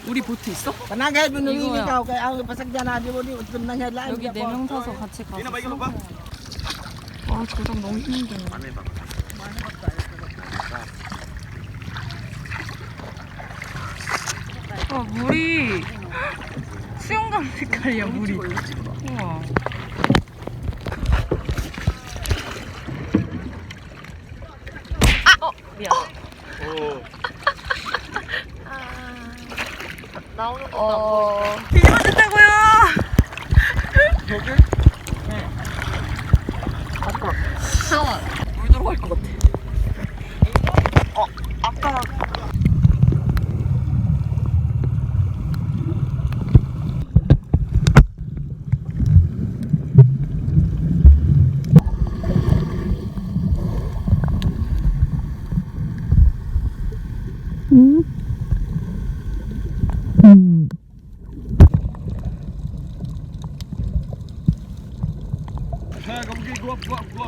우리 보트 있어? 이거야. 여기 4명 타서 같이 가서 아 조작 너무 힘들어. 아 물이 수영장 색깔이야 물이. 우와. 미안. 나오는 거 뒤집어진다고요. 여기? 잠깐만 물 들어갈 것 같아. 아까 Go up.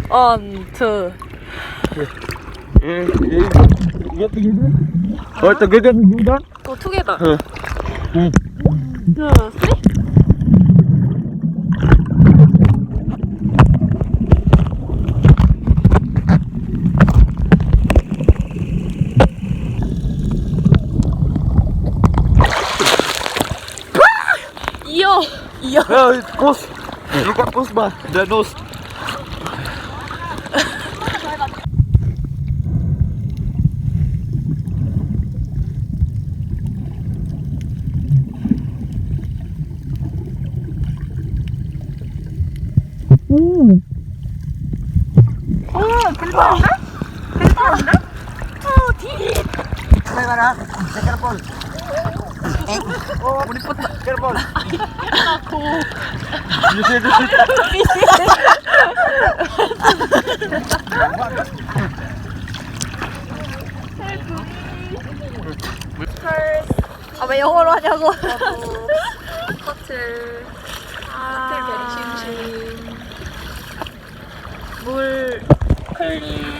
원, 투. What together? 또 투게더. 응. 투, 쓰리. 이어. Yeah, it's push. Look at push man. The nose. 괜찮은데? 괜찮은데? 디. Careful. Oh, careful. You see this? 아 왜 영어로 하냐고. 호텔. 호텔 베리심심. 물 클린.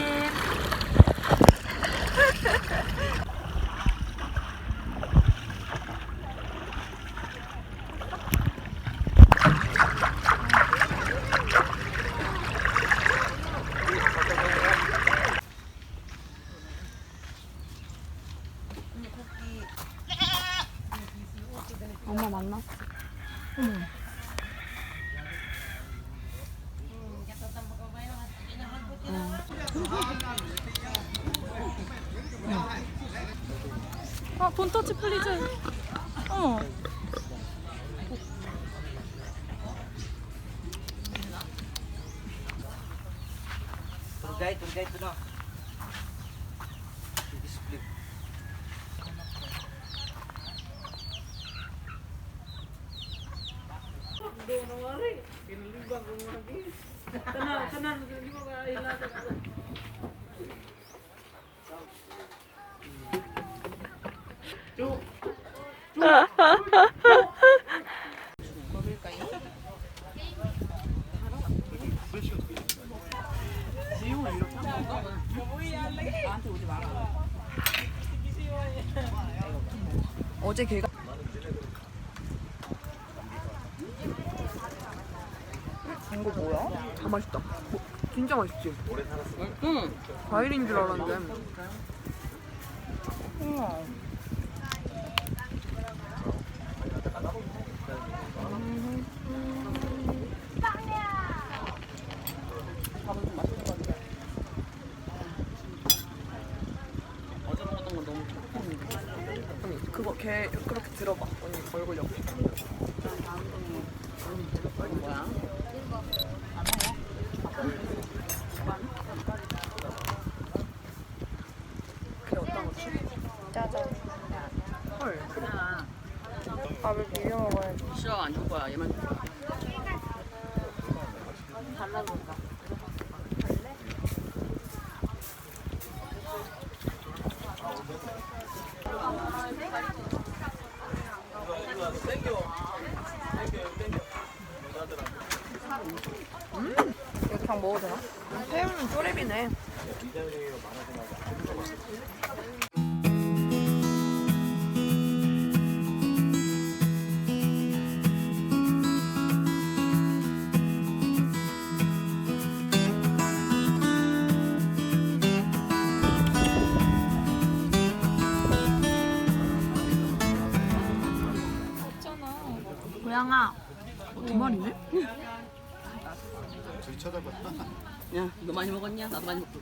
엄마 만났어. 아, 본터치 플리즈. Turgay ito na. Display. 어제 걔가 이거 뭐야? 다 맛있다. 진짜 맛있지? 응. 과일인 줄 알았는데. 우와. 어제 먹었던 건 너무 좋았는데. 아니 그거 걔 그렇게 들어봐. 언니 얼굴 옆에. 뭐야? 걔 어떤 거 추? 짜잔. 헐. 밥을 비벼 먹어야지. 싫어 안 줄 거야 얘만 줄 거야. 달라졌다. 그냥 먹어도 되나? 새우는 쪼렙이네. 고양아. 두 마리네? 야, 너 많이 먹었냐? 나도 많이 먹고.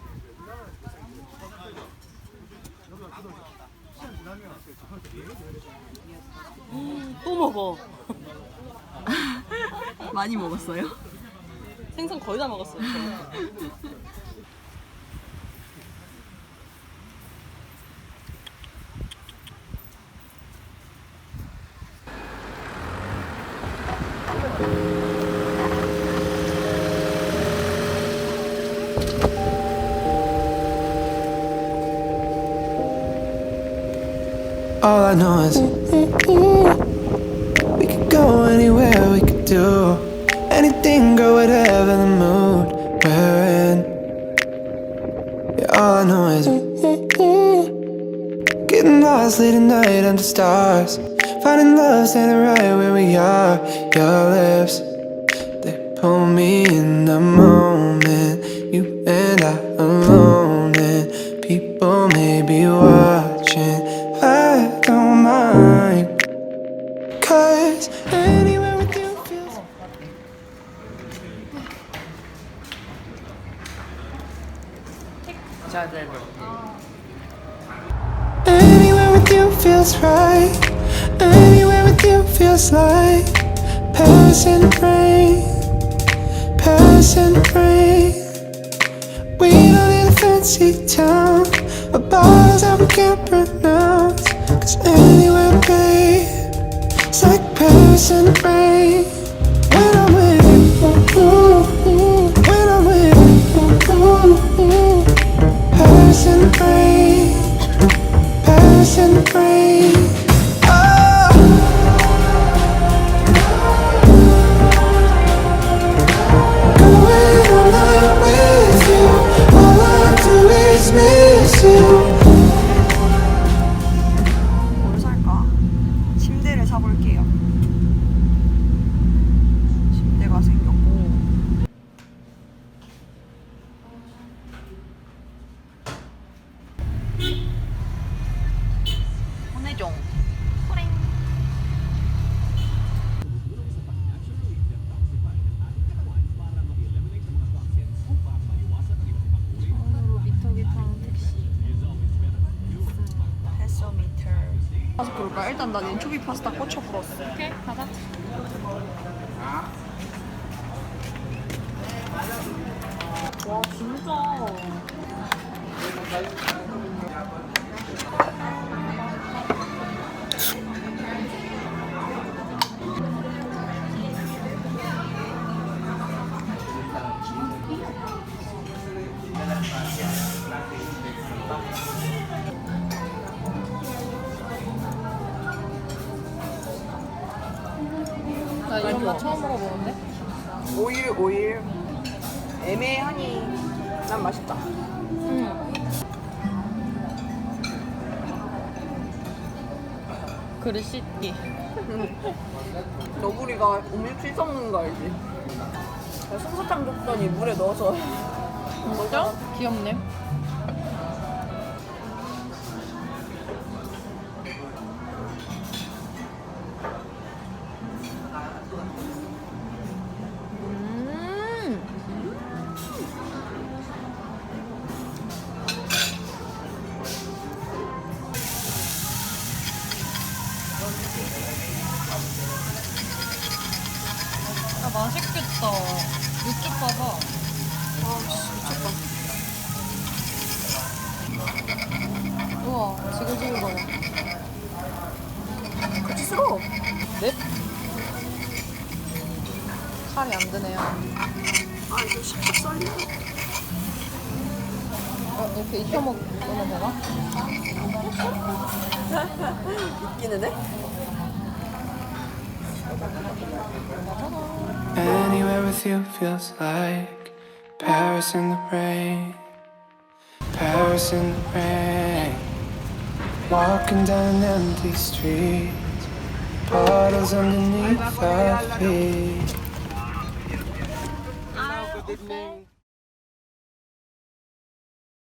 또 먹어. 많이 먹었어요? 생선 거의 다 먹었어. All I know is we could go anywhere, we could do anything, girl, whatever the mood we're in. Yeah, all I know is getting lost late at night under stars, finding love standing right where we are. Your lips, they pull me in the moment. You and I alone, and people may be watching. I don't mind, 'cause anywhere with you feels anywhere with you feels right. Anywhere with you feels like passing rain, passing rain. We don't need a fancy town, or bars that we can't pronounce. 'Cause anywhere, babe, it's like passing rain. When I'm with you, when I'm with you, passing rain, passing rain. Oh. Going all night with you, all I do is miss you. 뭘 살까? 침대를 사볼게요. 침대가 생겼고. 혼내종. 호랭. 처음으로 미터기 타는 택시. 패소미터. 가서 볼까? 일단 난 엔초비 파스타 꽂혀 불었어. 오케이, 가자. 와, 진짜. 나 이런 거 처음 먹어보는데? 오일. 애매하니 난 맛있다. 그릇 씻기. 너구리가 오밀 썩는 거 알지? 내가 솜사탕 줬더니 물에 넣어서 진짜? 귀엽네. 아, 맛있겠다. 육즙 봐봐. 미쳤다. 우와, 지글지글 거려. 같이 쓸어. 넵. 칼이 안 드네요. 아 이거 식탁 썰려. 이렇게 익혀먹으면 되나? 웃기는 애? Anywhere with you feels like Paris in the rain, Paris in the rain. Walking down empty streets, puddles underneath our feet. Good evening.